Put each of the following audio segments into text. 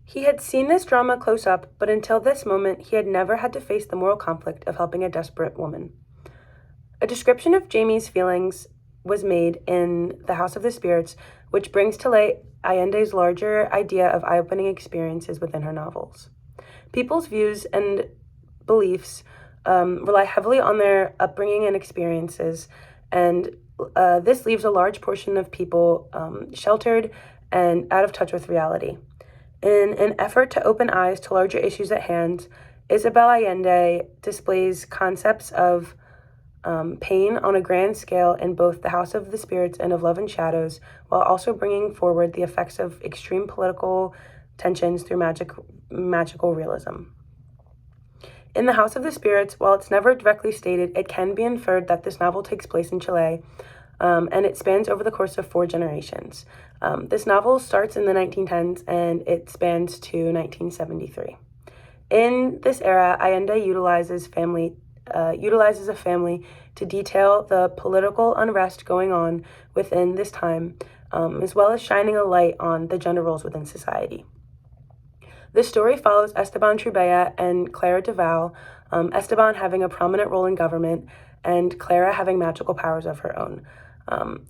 He had seen this drama close up, but until this moment, he had never had to face the moral conflict of helping a desperate woman. A description of Jamie's feelings was made in The House of the Spirits, which brings to light Allende's larger idea of eye-opening experiences within her novels. People's views and beliefs rely heavily on their upbringing and experiences, and this leaves a large portion of people sheltered and out of touch with reality. In an effort to open eyes to larger issues at hand, Isabel Allende displays concepts of pain on a grand scale in both The House of the Spirits and of Love and Shadows, while also bringing forward the effects of extreme political tensions through magical realism. In The House of the Spirits, while it's never directly stated, it can be inferred that this novel takes place in Chile, and it spans over the course of 4 generations. This novel starts in the 1910s, and it spans to 1973. In this era, Allende utilizes a family to detail the political unrest going on within this time, as well as shining a light on the gender roles within society. This story follows Esteban Trubella and Clara Duval, Esteban having a prominent role in government and Clara having magical powers of her own.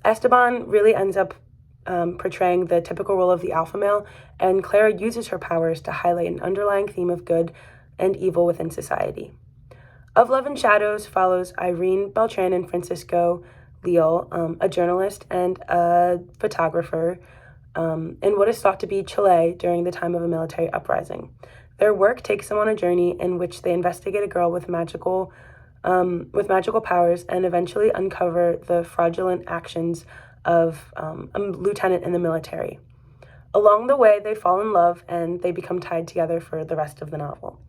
Esteban really ends up portraying the typical role of the alpha male, and Clara uses her powers to highlight an underlying theme of good and evil within society. Of Love and Shadows follows Irene Beltran and Francisco Leal, a journalist and a photographer, in what is thought to be Chile during the time of a military uprising. Their work takes them on a journey in which they investigate a girl with magical powers and eventually uncover the fraudulent actions of a lieutenant in the military. Along the way, they fall in love and they become tied together for the rest of the novel.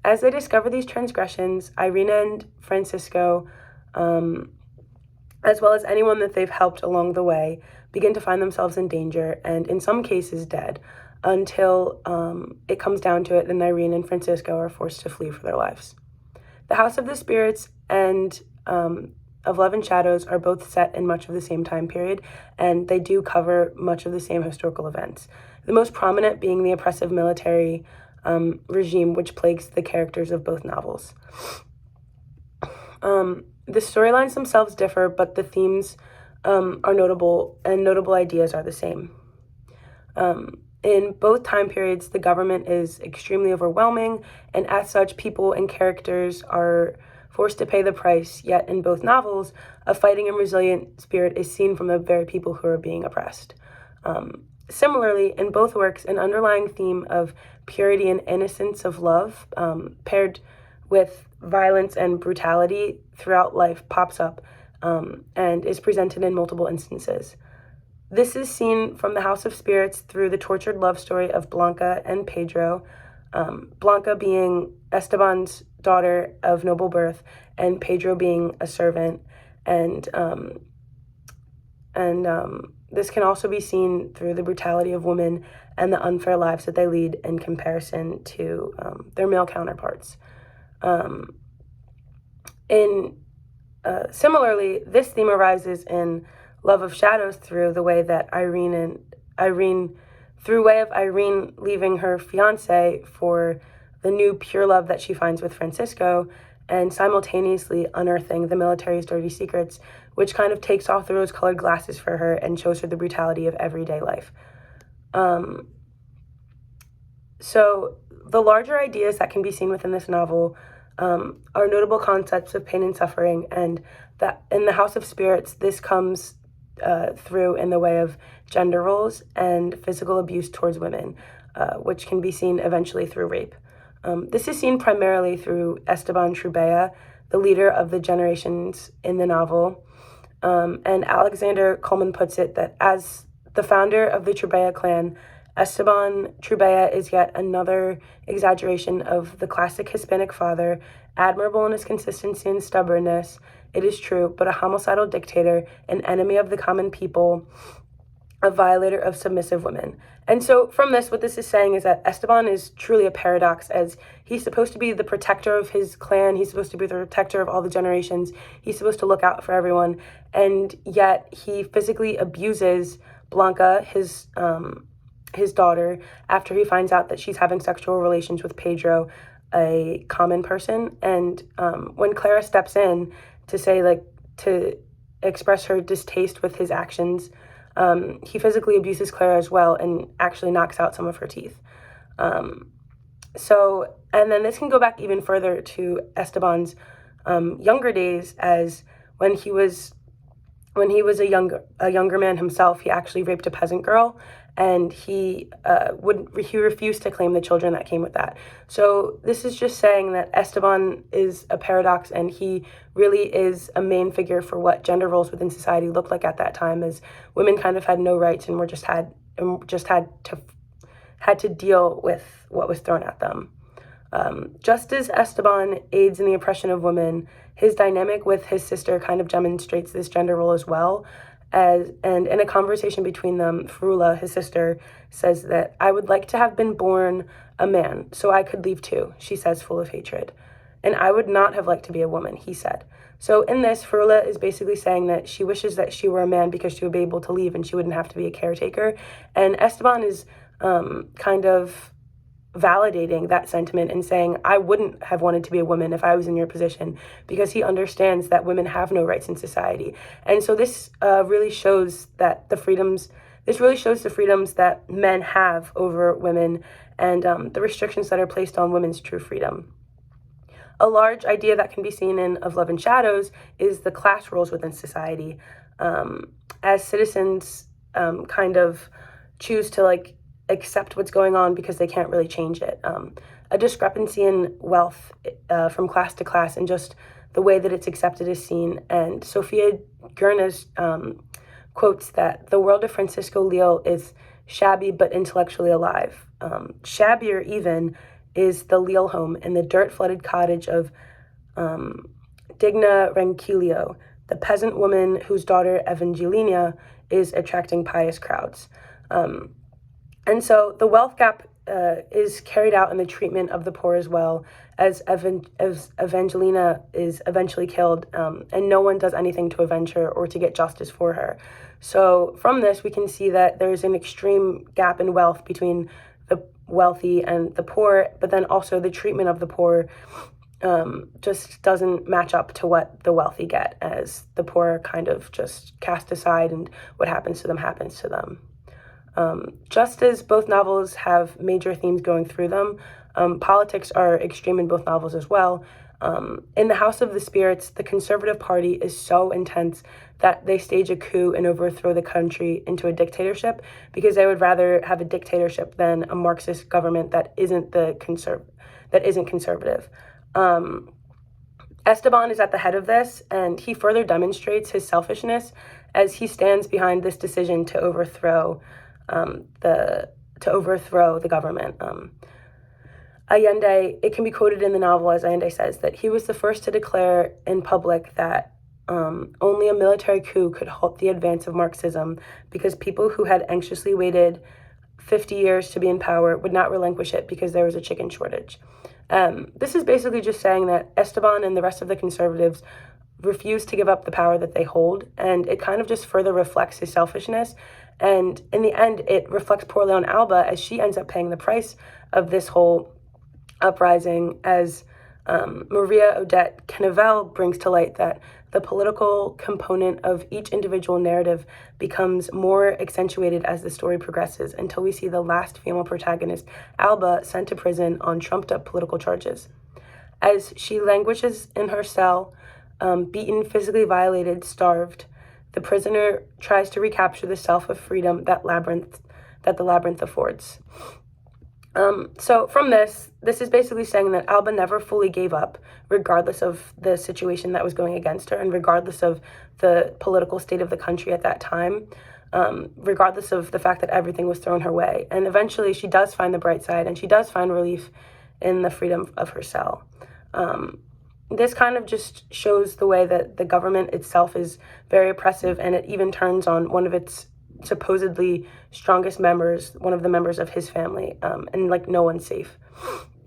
As they discover these transgressions, Irina and Francisco, as well as anyone that they've helped along the way, begin to find themselves in danger and, in some cases, dead, until it comes down to it and Irene and Francisco are forced to flee for their lives. The House of the Spirits and of Love and Shadows are both set in much of the same time period, and they do cover much of the same historical events. The most prominent being the oppressive military regime which plagues the characters of both novels. The storylines themselves differ, but the themes are notable, and notable ideas are the same. In both time periods, the government is extremely overwhelming, and as such, people and characters are forced to pay the price, yet in both novels, a fighting and resilient spirit is seen from the very people who are being oppressed. Similarly, in both works, an underlying theme of purity and innocence of love, paired with violence and brutality throughout life, pops up and is presented in multiple instances. This is seen from The House of Spirits through the tortured love story of Blanca and Pedro, Blanca being Esteban's daughter of noble birth, and Pedro being a servant, and this can also be seen through the brutality of women and the unfair lives that they lead in comparison to their male counterparts. Similarly, this theme arises in Love of Shadows through the way that Irene leaving her fiance for the new pure love that she finds with Francisco, and simultaneously unearthing the military's dirty secrets, which kind of takes off the rose-colored glasses for her and shows her the brutality of everyday life. So the larger ideas that can be seen within this novel are notable concepts of pain and suffering, and that in The House of Spirits, this comes through in the way of gender roles and physical abuse towards women, which can be seen eventually through rape. This is seen primarily through Esteban Trubella, the leader of the generations in the novel, and Alexander Coleman puts it that as the founder of the Trubella clan, Esteban Trubella is yet another exaggeration of the classic Hispanic father, admirable in his consistency and stubbornness, it is true, but a homicidal dictator, an enemy of the common people, a violator of submissive women. And so from this, what this is saying is that Esteban is truly a paradox, as he's supposed to be the protector of his clan, he's supposed to be the protector of all the generations, he's supposed to look out for everyone, and yet he physically abuses Blanca, his his daughter after he finds out that she's having sexual relations with Pedro, a common person. And when Clara steps in to say, like, to express her distaste with his actions, he physically abuses Clara as well and actually knocks out some of her teeth. And then this can go back even further to Esteban's younger days, as when he was a younger man himself, he actually raped a peasant girl, and he refused to claim the children that came with that. So this is just saying that Esteban is a paradox, and he really is a main figure for what gender roles within society looked like at that time, as women kind of had no rights and had to deal with what was thrown at them. Just as Esteban aids in the oppression of women, his dynamic with his sister kind of demonstrates this gender role as well. And in a conversation between them, Furula, his sister, says that, "I would like to have been born a man, so I could leave too," she says, full of hatred. "And I would not have liked to be a woman," he said. So in this, Furula is basically saying that she wishes that she were a man because she would be able to leave and she wouldn't have to be a caretaker. And Esteban is kind of validating that sentiment and saying, "I wouldn't have wanted to be a woman if I was in your position," because he understands that women have no rights in society. And so this really shows the freedoms that men have over women, and the restrictions that are placed on women's true freedom. A large idea that can be seen in Of Love and Shadows is the class roles within society. As citizens kind of choose to accept what's going on because they can't really change it. A discrepancy in wealth from class to class, and just the way that it's accepted is seen. And Sofia Gurnas quotes that the world of Francisco Leal is shabby but intellectually alive. Shabbier even is the Leal home in the dirt-flooded cottage of Digna Ranquillo, the peasant woman whose daughter Evangelina is attracting pious crowds. And so the wealth gap is carried out in the treatment of the poor as well, as Evangelina is eventually killed, and no one does anything to avenge her or to get justice for her. So from this, we can see that there's an extreme gap in wealth between the wealthy and the poor, but then also the treatment of the poor just doesn't match up to what the wealthy get, as the poor are kind of just cast aside, and what happens to them happens to them. Just as both novels have major themes going through them, politics are extreme in both novels as well. In The House of the Spirits, the Conservative Party is so intense that they stage a coup and overthrow the country into a dictatorship, because they would rather have a dictatorship than a Marxist government that isn't conservative. Esteban is at the head of this, and he further demonstrates his selfishness as he stands behind this decision to overthrow the government. Allende, it can be quoted in the novel as Allende says that he was the first to declare in public that only a military coup could halt the advance of Marxism, because people who had anxiously waited 50 years to be in power would not relinquish it because there was a chicken shortage. This is basically just saying that Esteban and the rest of the conservatives refuse to give up the power that they hold, and it kind of just further reflects his selfishness. And in the end, it reflects poorly on Alba, as she ends up paying the price of this whole uprising, as Maria Odette Cannavale brings to light that the political component of each individual narrative becomes more accentuated as the story progresses, until we see the last female protagonist, Alba, sent to prison on trumped-up political charges. As she languishes in her cell, beaten, physically violated, starved, the prisoner tries to recapture the self of freedom that the labyrinth affords. So from this is basically saying that Alba never fully gave up, regardless of the situation that was going against her, and regardless of the political state of the country at that time, regardless of the fact that everything was thrown her way. And eventually she does find the bright side, and she does find relief in the freedom of her cell. This kind of just shows the way that the government itself is very oppressive, and it even turns on one of its supposedly strongest members, one of the members of his family, and no one's safe.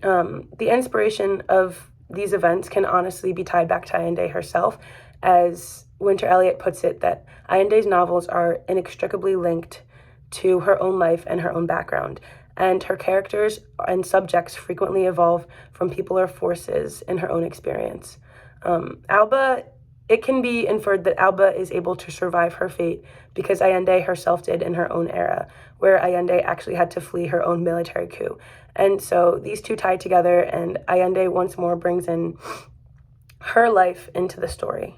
The inspiration of these events can honestly be tied back to Allende herself, as Winter Elliott puts it, that Allende's novels are inextricably linked to her own life and her own background. And her characters and subjects frequently evolve from people or forces in her own experience. Alba, it can be inferred that Alba is able to survive her fate because Allende herself did in her own era, where Allende actually had to flee her own military coup. And so these two tie together, and Allende once more brings in her life into the story.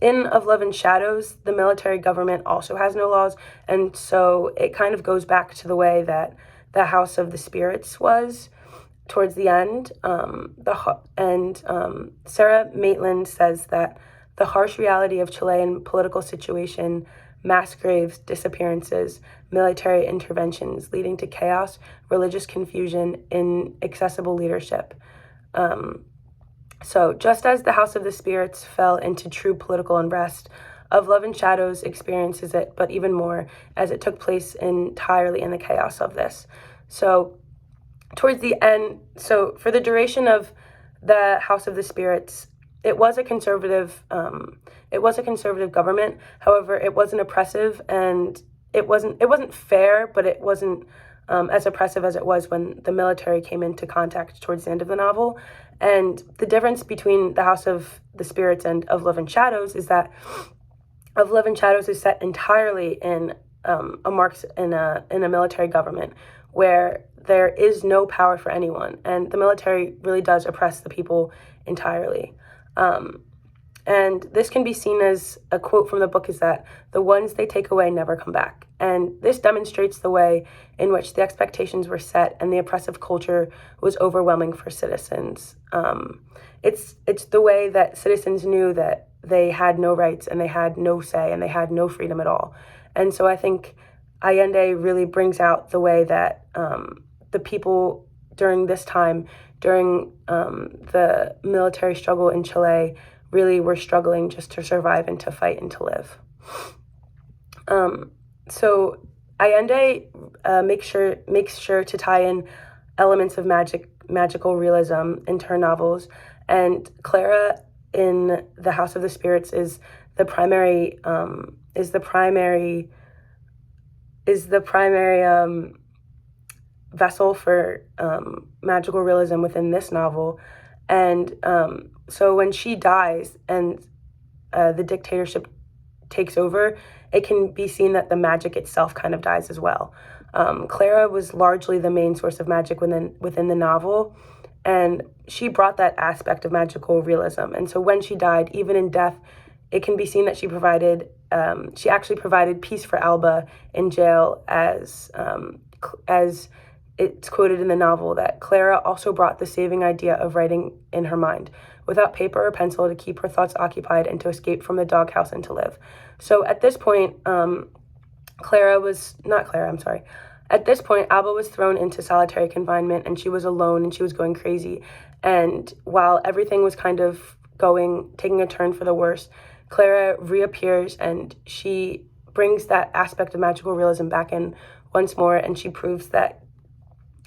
In Of Love and Shadows, the military government also has no laws, and so it kind of goes back to the way that the House of the Spirits was towards the end. Sarah Maitland says that the harsh reality of Chilean political situation, mass graves, disappearances, military interventions leading to chaos, religious confusion, inaccessible leadership. So just as the House of the Spirits fell into true political unrest, Of Love and Shadows experiences it, but even more, as it took place entirely in the chaos of this. So towards the end, so for the duration of the House of the Spirits, it was a conservative government. However, it wasn't oppressive, and it wasn't fair, but it wasn't as oppressive as it was when the military came into contact towards the end of the novel. And the difference between the House of the Spirits and Of Love and Shadows is that Of Love and Shadows is set entirely in a military government where there is no power for anyone, and the military really does oppress the people entirely. And this can be seen as a quote from the book is that the ones they take away never come back. And this demonstrates the way in which the expectations were set and the oppressive culture was overwhelming for citizens. It's the way that citizens knew that they had no rights and they had no say and they had no freedom at all. And so I think Allende really brings out the way that the people during this time, during the military struggle in Chile, really were struggling just to survive and to fight and to live. So Allende makes sure to tie in elements of magical realism into her novels, and Clara in The House of the Spirits is the primary vessel for magical realism within this novel. And so when she dies and the dictatorship takes over, it can be seen that the magic itself kind of dies as well. Clara was largely the main source of magic within the novel, and she brought that aspect of magical realism. And so when she died, even in death, it can be seen that she actually provided peace for Alba in jail, as it's quoted in the novel that Clara also brought the saving idea of writing in her mind, without paper or pencil, to keep her thoughts occupied and to escape from the doghouse and to live. So at this point, At this point, Alba was thrown into solitary confinement, and she was alone and she was going crazy. And while everything was kind of taking a turn for the worse, Clara reappears and she brings that aspect of magical realism back in once more, and she proves that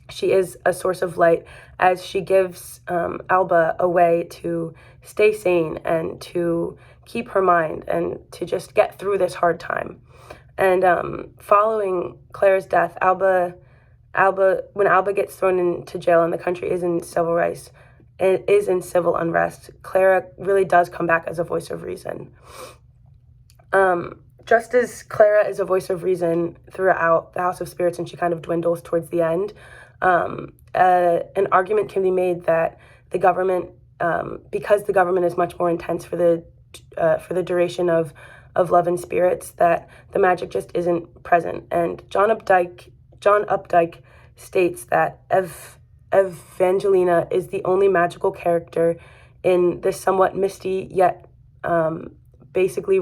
she is a source of light, as she gives Alba a way to stay sane and to keep her mind and to just get through this hard time. And following Clara's death, when Alba gets thrown into jail and the country is in civil unrest, Clara really does come back as a voice of reason. Just as Clara is a voice of reason throughout the House of Spirits and she kind of dwindles towards the end, an argument can be made that the government, because the government is much more intense for the duration of Love and Spirits, that the magic just isn't present. And John Updike states that Evangelina is the only magical character in this somewhat misty yet basically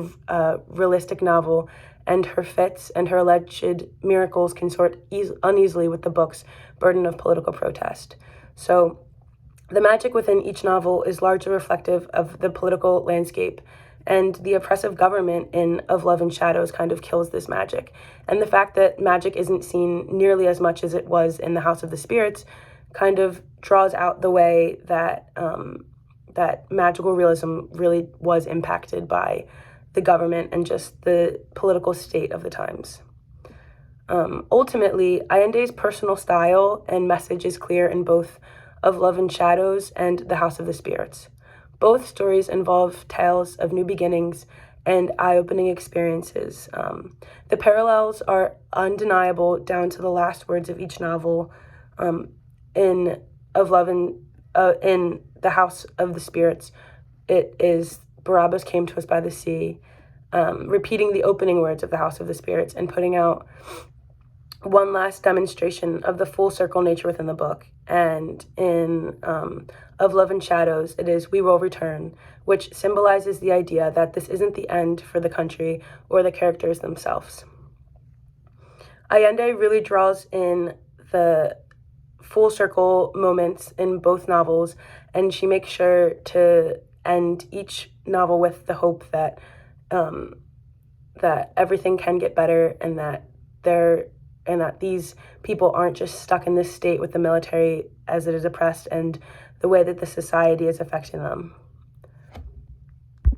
realistic novel, and her fits and her alleged miracles can sort uneasily with the book's burden of political protest. So the magic within each novel is largely reflective of the political landscape, and the oppressive government in Of Love and Shadows kind of kills this magic. And the fact that magic isn't seen nearly as much as it was in the House of the Spirits kind of draws out the way that that magical realism really was impacted by the government and just the political state of the times. Ultimately, Allende's personal style and message is clear in both Of Love and Shadows and The House of the Spirits. Both stories involve tales of new beginnings and eye-opening experiences. The parallels are undeniable down to the last words of each novel. In Of Love and in The House of the Spirits, it is Barabbas came to us by the sea, repeating the opening words of The House of the Spirits and putting out one last demonstration of the full circle nature within the book. And in Of Love and Shadows, it is We Will Return, which symbolizes the idea that this isn't the end for the country or the characters themselves. Allende really draws in the full circle moments in both novels, and she makes sure to end each novel with the hope that that everything can get better, and that these people aren't just stuck in this state with the military as it is oppressed and the way that the society is affecting them.